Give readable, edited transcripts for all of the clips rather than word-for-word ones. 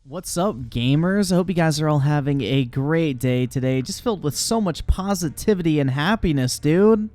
What's up, gamers? I hope you guys are all having a great day today, just filled with so much positivity and happiness, dude.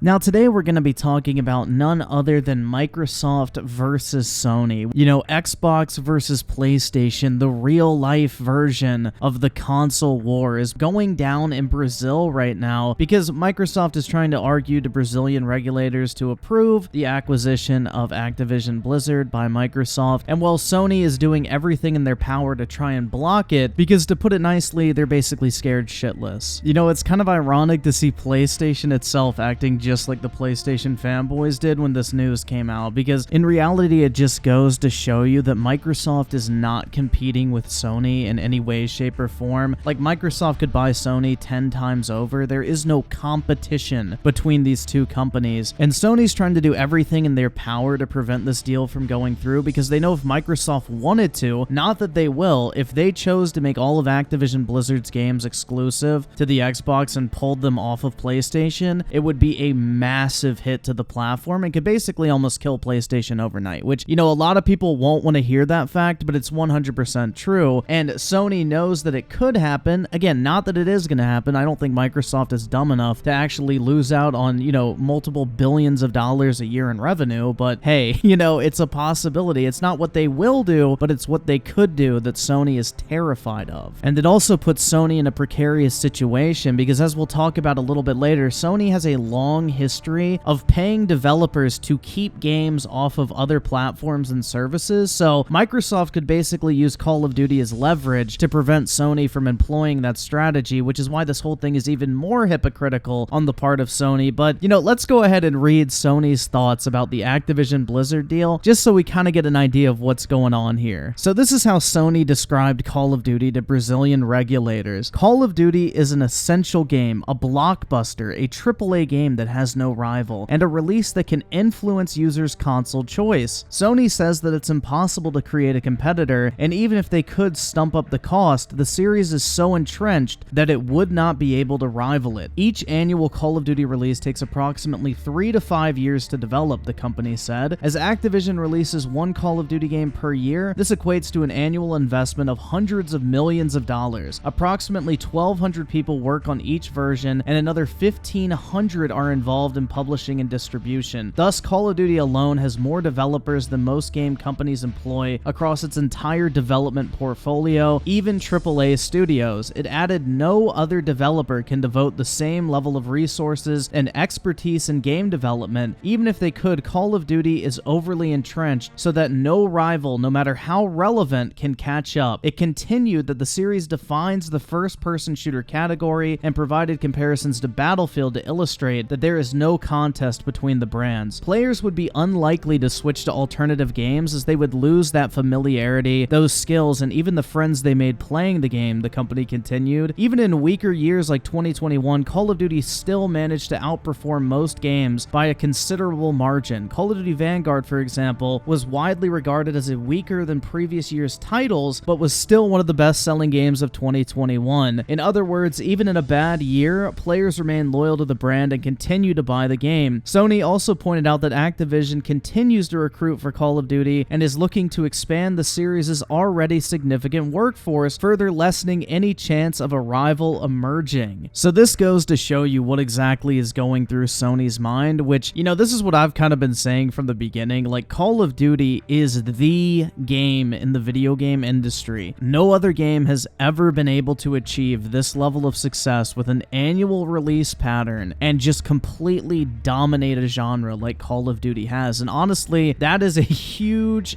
Now, today we're going to be talking about none other than Microsoft versus Sony. You know, Xbox versus PlayStation, the real-life version of the console war is going down in Brazil right now because Microsoft is trying to argue to Brazilian regulators to approve the acquisition of Activision Blizzard by Microsoft. And while Sony is doing everything in their power to try and block it, because to put it nicely, they're basically scared shitless. You know, it's kind of ironic to see PlayStation itself acting just like the PlayStation fanboys did when this news came out, because in reality it just goes to show you that Microsoft is not competing with Sony in any way, shape, or form. Like, Microsoft could buy Sony 10 times over. There is no competition between these two companies, and Sony's trying to do everything in their power to prevent this deal from going through, because they know if Microsoft wanted to, not that they will, if they chose to make all of Activision Blizzard's games exclusive to the Xbox and pulled them off of PlayStation, it would be a massive hit to the platform and could basically almost kill PlayStation overnight, which, you know, a lot of people won't want to hear that fact, but it's 100% true, and Sony knows that it could happen. Again, not that it is going to happen. I don't think Microsoft is dumb enough to actually lose out on, you know, multiple billions of dollars a year in revenue, but hey, you know, it's a possibility. It's not what they will do, but it's what they could do that Sony is terrified of. And it also puts Sony in a precarious situation because, as we'll talk about a little bit later, Sony has a long history of paying developers to keep games off of other platforms and services, so Microsoft could basically use Call of Duty as leverage to prevent Sony from employing that strategy, which is why this whole thing is even more hypocritical on the part of Sony. But, you know, let's go ahead and read Sony's thoughts about the Activision Blizzard deal, just so we kind of get an idea of what's going on here. So this is how Sony described Call of Duty to Brazilian regulators. Call of Duty is an essential game, a blockbuster, a AAA game that has no rival, and a release that can influence users' console choice. Sony says that it's impossible to create a competitor, and even if they could stump up the cost, the series is so entrenched that it would not be able to rival it. Each annual Call of Duty release takes approximately 3 to 5 years to develop, the company said. As Activision releases one Call of Duty game per year, this equates to an annual investment of hundreds of millions of dollars. Approximately 1,200 people work on each version, and another 1,500 are involved in publishing and distribution. Thus, Call of Duty alone has more developers than most game companies employ across its entire development portfolio, even AAA studios. It added no other developer can devote the same level of resources and expertise in game development. Even if they could, Call of Duty is overly entrenched so that no rival, no matter how relevant, can catch up. It continued that the series defines the first-person shooter category and provided comparisons to Battlefield to illustrate that there is no contest between the brands. Players would be unlikely to switch to alternative games as they would lose that familiarity, those skills, and even the friends they made playing the game, the company continued. Even in weaker years like 2021, Call of Duty still managed to outperform most games by a considerable margin. Call of Duty Vanguard, for example, was widely regarded as a weaker than previous year's titles, but was still one of the best-selling games of 2021. In other words, even in a bad year, players remain loyal to the brand and continue to buy the game. Sony also pointed out that Activision continues to recruit for Call of Duty and is looking to expand the series' already significant workforce, further lessening any chance of a rival emerging. So this goes to show you what exactly is going through Sony's mind, which, you know, this is what I've kind of been saying from the beginning. Like, Call of Duty is the game in the video game industry. No other game has ever been able to achieve this level of success with an annual release pattern and just completely dominate a genre like Call of Duty has. And honestly, that is a huge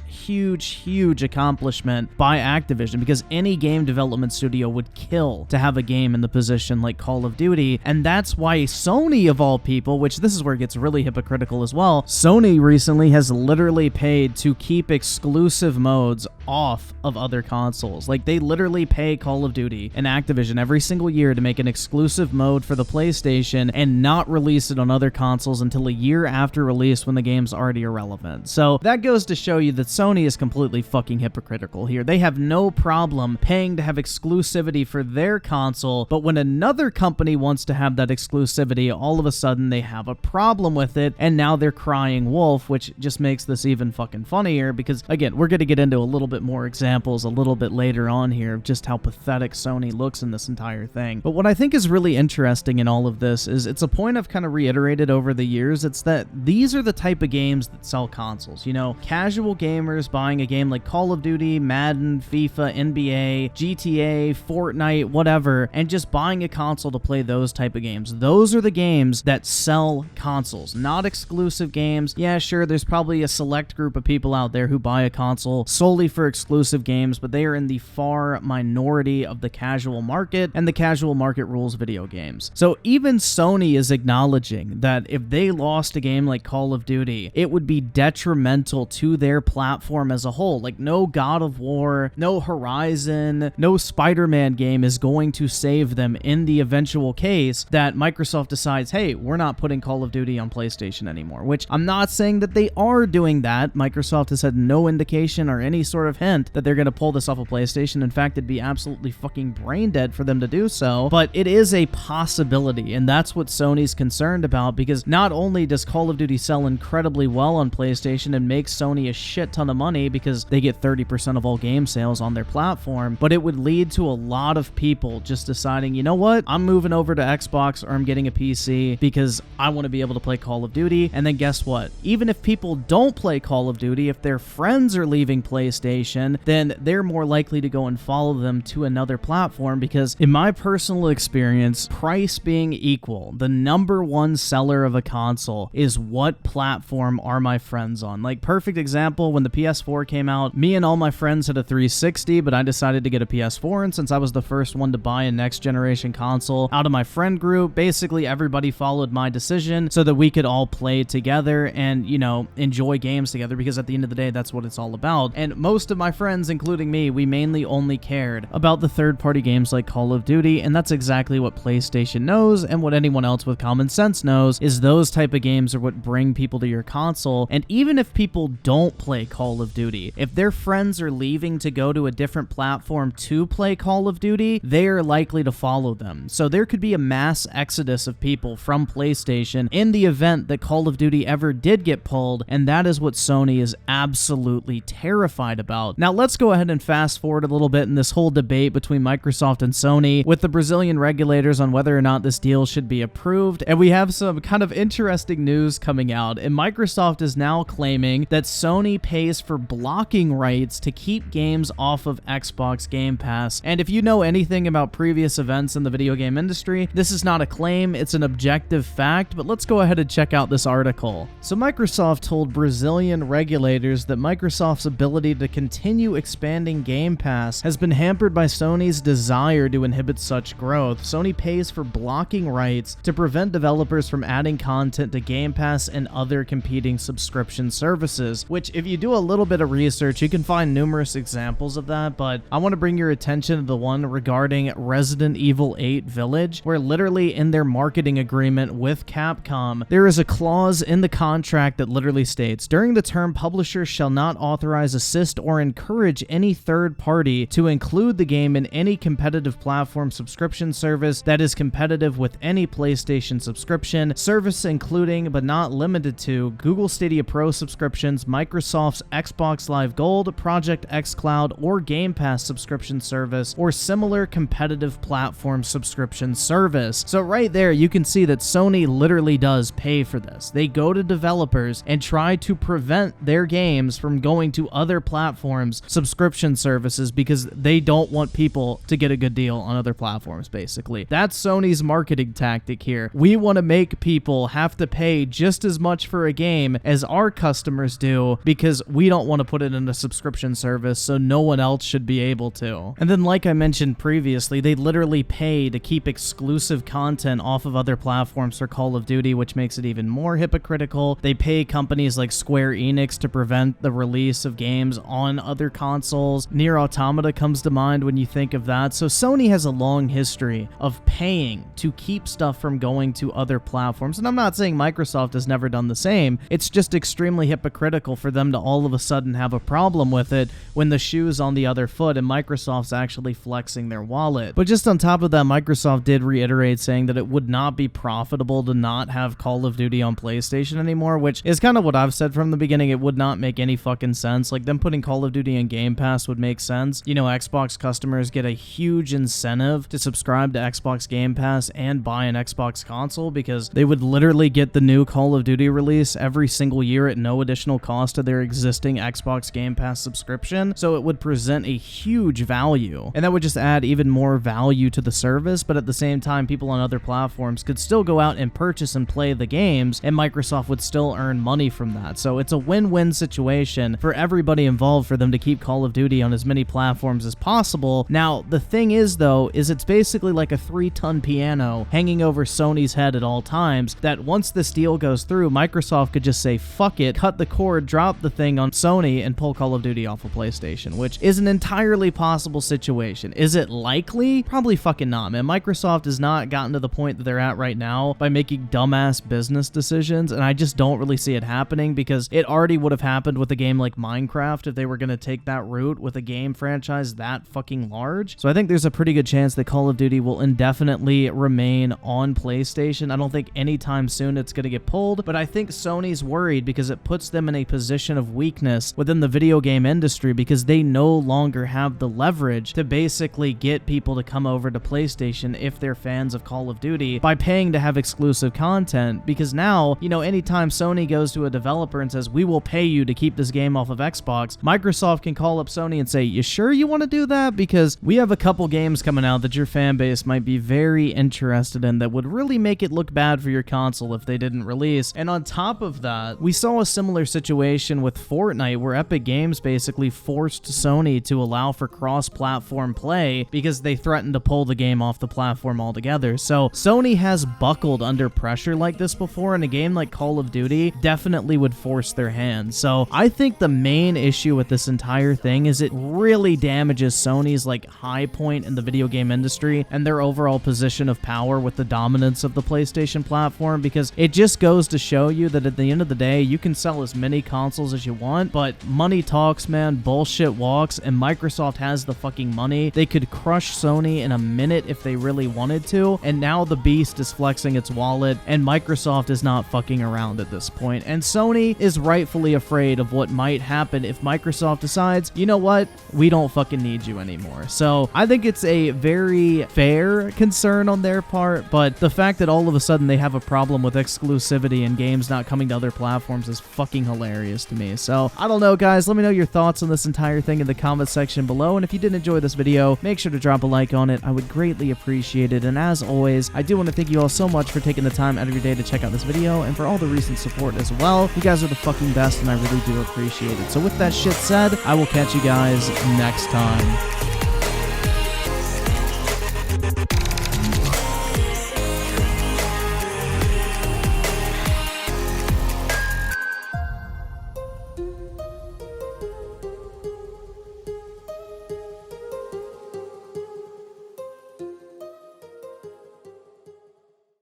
accomplishment by Activision, because any game development studio would kill to have a game in the position like Call of Duty. And that's why Sony, of all people, which this is where it gets really hypocritical as well, Sony recently has literally paid to keep exclusive modes off of other consoles. Like, they literally pay Call of Duty and Activision every single year to make an exclusive mode for the PlayStation and not release release it on other consoles until a year after release when the game's already irrelevant. So that goes to show you that Sony is completely fucking hypocritical here. They have no problem paying to have exclusivity for their console, but when another company wants to have that exclusivity, all of a sudden they have a problem with it, and now they're crying wolf, which just makes this even fucking funnier because, again, we're going to get into a little bit more examples a little bit later on here of just how pathetic Sony looks in this entire thing. But what I think is really interesting in all of this is it's a point I've kind of reiterated over the years. It's that these are the type of games that sell consoles. You know, casual gamers buying a game like Call of Duty, Madden, FIFA, NBA, GTA, Fortnite, whatever, and just buying a console to play those type of games. Those are the games that sell consoles, not exclusive games. Yeah, sure, there's probably a select group of people out there who buy a console solely for exclusive games, but they are in the far minority of the casual market, and the casual market rules video games. So even Sony is acknowledging that if they lost a game like Call of Duty, it would be detrimental to their platform as a whole. Like, no God of War, no Horizon, no Spider-Man game is going to save them in the eventual case that Microsoft decides, hey, we're not putting Call of Duty on PlayStation anymore, which I'm not saying that they are doing that. Microsoft has had no indication or any sort of hint that they're going to pull this off of PlayStation. In fact, it'd be absolutely fucking brain dead for them to do so, but it is a possibility, and that's what Sony's concerned about, because not only does Call of Duty sell incredibly well on PlayStation and make Sony a shit ton of money because they get 30% of all game sales on their platform, but it would lead to a lot of people just deciding, you know what, I'm moving over to Xbox or I'm getting a PC because I want to be able to play Call of Duty. And then guess what? Even if people don't play Call of Duty, if their friends are leaving PlayStation, then they're more likely to go and follow them to another platform, because in my personal experience, price being equal, the number one seller of a console is what platform are my friends on. Like, perfect example, when the PS4 came out, me and all my friends had a 360, but I decided to get a PS4, and since I was the first one to buy a next generation console out of my friend group, basically everybody followed my decision so that we could all play together and, you know, enjoy games together, because at the end of the day, that's what it's all about. And most of my friends, including me, we mainly only cared about the third-party games like Call of Duty, and that's exactly what PlayStation knows, and what anyone else with common sense knows, is those type of games are what bring people to your console. And even if people don't play Call of Duty, if their friends are leaving to go to a different platform to play Call of Duty, they are likely to follow them. So there could be a mass exodus of people from PlayStation in the event that Call of Duty ever did get pulled, and that is what Sony is absolutely terrified about. Now let's go ahead and fast forward a little bit in this whole debate between Microsoft and Sony with the Brazilian regulators on whether or not this deal should be approved, and we have some kind of interesting news coming out, and Microsoft is now claiming that Sony pays for blocking rights to keep games off of Xbox Gamepass. And if you know anything about previous events in the video game industry, this is not a claim, it's an objective fact, but let's go ahead and check out this article. So Microsoft told Brazilian regulators that Microsoft's ability to continue expanding Game Pass has been hampered by Sony's desire to inhibit such growth. Sony pays for blocking rights to prevent developers from adding content to Game Pass and other competing subscription services, which, if you do a little bit of research, you can find numerous examples of that, but I want to bring your attention to the one regarding Resident Evil 8 Village, where literally in their marketing agreement with Capcom, there is a clause in the contract that literally states, during the term, publishers shall not authorize, assist, or encourage any third party to include the game in any competitive platform subscription service that is competitive with any PlayStation subscription service, including but not limited to Google Stadia Pro subscriptions, Microsoft's Xbox Live Gold, Project xCloud, or Game Pass subscription service, or similar competitive platform subscription service. So right there, you can see that Sony literally does pay for this. They go to developers and try to prevent their games from going to other platforms' subscription services because they don't want people to get a good deal on other platforms, basically. That's Sony's marketing tactic here. We want to make people have to pay just as much for a game as our customers do because we don't want to put it in a subscription service, so no one else should be able to. And then, like I mentioned previously, they literally pay to keep exclusive content off of other platforms for Call of Duty, which makes it even more hypocritical. They pay companies like Square Enix to prevent the release of games on other consoles. Nier Automata comes to mind when you think of that. So Sony has a long history of paying to keep stuff from going to other other platforms. And I'm not saying Microsoft has never done the same. It's just extremely hypocritical for them to all of a sudden have a problem with it when the shoe's on the other foot and Microsoft's actually flexing their wallet. But just on top of that, Microsoft did reiterate saying that it would not be profitable to not have Call of Duty on PlayStation anymore, which is kind of what I've said from the beginning. It would not make any fucking sense. Like, them putting Call of Duty in Game Pass would make sense. You know, Xbox customers get a huge incentive to subscribe to Xbox Game Pass and buy an Xbox console because they would literally get the new Call of Duty release every single year at no additional cost to their existing Xbox Game Pass subscription. So it would present a huge value, and that would just add even more value to the service. But at the same time, people on other platforms could still go out and purchase and play the games, and Microsoft would still earn money from that. So it's a win-win situation for everybody involved for them to keep Call of Duty on as many platforms as possible. Now, the thing is, though, is it's basically like a 3-ton piano hanging over Sony's head at all times, that once this deal goes through, Microsoft could just say, fuck it, cut the cord, drop the thing on Sony, and pull Call of Duty off of PlayStation, which is an entirely possible situation. Is it likely? Probably fucking not, man. Microsoft has not gotten to the point that they're at right now by making dumbass business decisions, and I just don't really see it happening, because it already would have happened with a game like Minecraft if they were going to take that route with a game franchise that fucking large. So I think there's a pretty good chance that Call of Duty will indefinitely remain on PlayStation. I don't think anytime soon it's going to get pulled, but I think Sony's worried because it puts them in a position of weakness within the video game industry, because they no longer have the leverage to basically get people to come over to PlayStation if they're fans of Call of Duty by paying to have exclusive content. Because now, you know, anytime Sony goes to a developer and says, we will pay you to keep this game off of Xbox, Microsoft can call up Sony and say, you sure you want to do that? Because we have a couple games coming out that your fan base might be very interested in that would really make it look bad for your console if they didn't release. And on top of that, we saw a similar situation with Fortnite, where Epic Games basically forced Sony to allow for cross-platform play because they threatened to pull the game off the platform altogether. So Sony has buckled under pressure like this before, and a game like Call of Duty definitely would force their hand. So I think the main issue with this entire thing is it really damages Sony's like high point in the video game industry and their overall position of power with the dominance of the PlayStation platform, because it just goes to show you that at the end of the day, you can sell as many consoles as you want, but money talks, man, bullshit walks, and Microsoft has the fucking money. They could crush Sony in a minute if they really wanted to, and now the beast is flexing its wallet, and Microsoft is not fucking around at this point. And Sony is rightfully afraid of what might happen if Microsoft decides, you know what, we don't fucking need you anymore. So I think it's a very fair concern on their part, but the fact that all of a sudden they have a problem with exclusivity and games not coming to other platforms is fucking hilarious to me. So I don't know, guys, let me know your thoughts on this entire thing in the comment section below, and if you did enjoy this video, make sure to drop a like on it. I would greatly appreciate it. And as always, I do want to thank you all so much for taking the time out of your day to check out this video, and for all the recent support as well. You guys are the fucking best, and I really do appreciate it. So with that shit said, I will catch you guys next time.